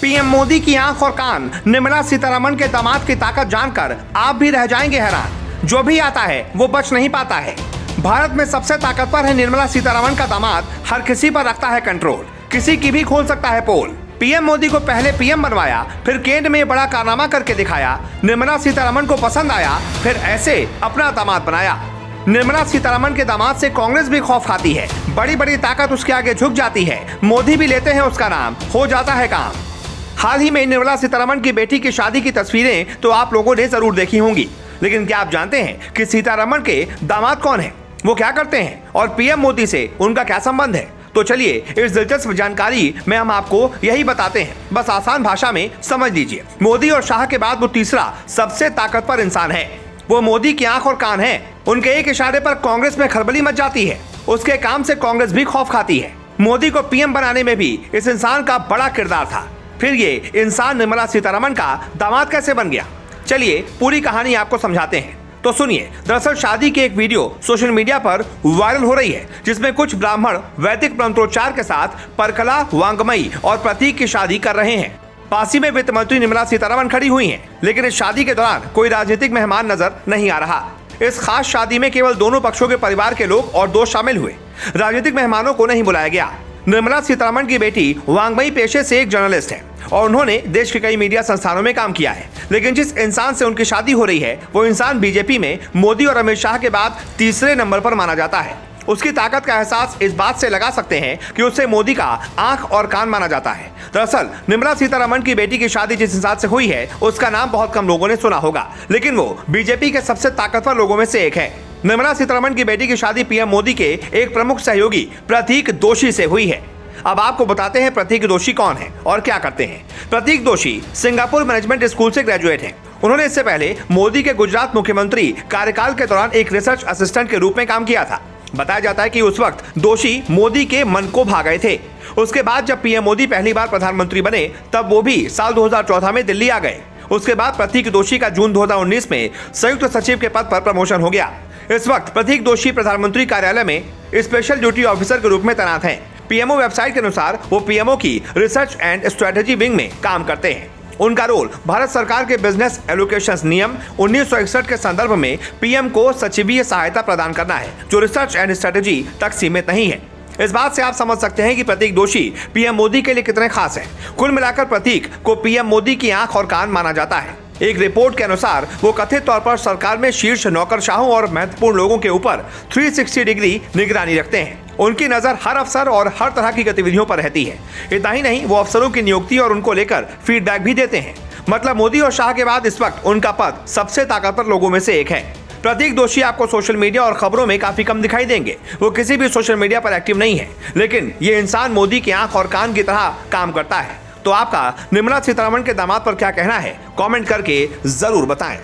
PM Modi की आंख और कान, निर्मला सीतारमण के दामाद की ताकत जानकर आप भी रह जाएंगे हैरान। जो भी आता है वो बच नहीं पाता है। भारत में सबसे ताकतवर है निर्मला सीतारमण का दामाद, हर किसी पर रखता है कंट्रोल, किसी की भी खोल सकता है पोल। पीएम मोदी को पहले पीएम बनवाया, फिर केंद्र में बड़ा कारनामा करके दिखाया। निर्मला सीतारमण को पसंद आया, फिर ऐसे अपना दामाद बनाया। निर्मला सीतारमण के दामाद से कांग्रेस भी खौफ खाती है, बड़ी बड़ी ताकत उसके आगे झुक जाती है। मोदी भी लेते हैं उसका नाम, हो जाता है काम। हाल ही में निर्मला सीतारमण की बेटी की शादी की तस्वीरें तो आप लोगों ने जरूर देखी होंगी, लेकिन क्या आप जानते हैं कि सीतारमण के दामाद कौन है, वो क्या करते हैं और पीएम मोदी से उनका क्या संबंध है? तो चलिए इस दिलचस्प जानकारी में हम आपको यही बताते हैं, बस आसान भाषा में समझ लीजिए। मोदी और शाह के बाद वो तीसरा सबसे ताकतवर इंसान है। वो मोदी की आंख और कान है। उनके एक इशारे पर कांग्रेस में खलबली मच जाती है। उसके काम से कांग्रेस भी खौफ खाती है। मोदी को पीएम बनाने में भी इस इंसान का बड़ा किरदार था। फिर ये इंसान निर्मला सीतारमण का दामाद कैसे बन गया? चलिए पूरी कहानी आपको समझाते हैं। तो सुनिए, दरअसल शादी की एक वीडियो सोशल मीडिया पर वायरल हो रही है, जिसमें कुछ ब्राह्मण वैदिक मंत्रोच्चार के साथ परकला, वांगमयी और प्रतीक की शादी कर रहे हैं। पासी में वित्त मंत्री निर्मला सीतारमण खड़ी हुई हैं, लेकिन इस शादी के दौरान कोई राजनीतिक मेहमान नजर नहीं आ रहा। इस खास शादी में केवल दोनों पक्षों के परिवार के लोग और दोस्त शामिल हुए। राजनीतिक मेहमानों को नहीं बुलाया गया। निर्मला सीतारमण की बेटी वांगमयी पेशे से एक जर्नलिस्ट है और उन्होंने देश के कई मीडिया संस्थानों में काम किया है, लेकिन जिस इंसान से उनकी शादी हो रही है वो इंसान बीजेपी में मोदी और अमित शाह के बाद तीसरे नंबर पर माना जाता है। उसकी ताकत का एहसास इस बात से लगा सकते हैं कि उससे मोदी का आंख और कान माना जाता है। दरअसल निर्मला सीतारमण की बेटी की शादी जिस इंसान से हुई है उसका नाम बहुत कम लोगों ने सुना होगा, लेकिन वो बीजेपी के सबसे ताकतवर लोगों में से एक है। निर्मला सीतारमण की बेटी की शादी पीएम मोदी के एक प्रमुख सहयोगी प्रतीक दोषी से हुई है। अब आपको बताते हैं प्रतीक दोषी कौन है और क्या करते हैं। प्रतीक दोषी सिंगापुर मैनेजमेंट स्कूल से ग्रेजुएट हैं। उन्होंने इससे पहले मोदी के गुजरात मुख्यमंत्री कार्यकाल के दौरान एक रिसर्च असिस्टेंट के रूप में काम किया था। बताया जाता है कि उस वक्त दोषी मोदी के मन को भा गए थे। उसके बाद जब पीएम मोदी पहली बार प्रधानमंत्री बने तब वो भी साल 2014 में दिल्ली आ गए। उसके बाद प्रतीक दोषी का जून 2019 में संयुक्त सचिव के पद पर प्रमोशन हो गया। इस वक्त प्रतीक दोषी प्रधानमंत्री कार्यालय में स्पेशल ड्यूटी ऑफिसर के रूप में तैनात हैं। पीएमओ वेबसाइट के अनुसार वो पीएमओ की रिसर्च एंड स्ट्रेटेजी विंग में काम करते हैं। उनका रोल भारत सरकार के बिजनेस एलोकेशंस नियम 1961 के संदर्भ में पीएम को सचिवीय सहायता प्रदान करना है, जो रिसर्च एंड स्ट्रेटेजी तक सीमित नहीं है। इस बात से आप समझ सकते हैं कि प्रतीक दोषी पीएम मोदी के लिए कितने खास हैं। कुल मिलाकर प्रतीक को पीएम मोदी की आंख और कान माना जाता है। एक रिपोर्ट के अनुसार वो कथित तौर पर सरकार में शीर्ष नौकरशाहों और महत्वपूर्ण लोगों के ऊपर 360 डिग्री निगरानी रखते हैं। उनकी नजर हर अफसर और हर तरह की गतिविधियों पर रहती है। इतना ही नहीं, वो अफसरों की नियुक्ति और उनको लेकर फीडबैक भी देते हैं। मतलब मोदी और शाह के बाद इस वक्त उनका पद सबसे ताकतवर लोगों में से एक है। प्रतीक दोषी आपको सोशल मीडिया और खबरों में काफी कम दिखाई देंगे। वो किसी भी सोशल मीडिया पर एक्टिव नहीं है, लेकिन ये इंसान मोदी की आंख और कान की तरह काम करता है। तो आपका निर्मला सीतारमण के दामाद पर क्या कहना है, कमेंट करके जरूर बताएं।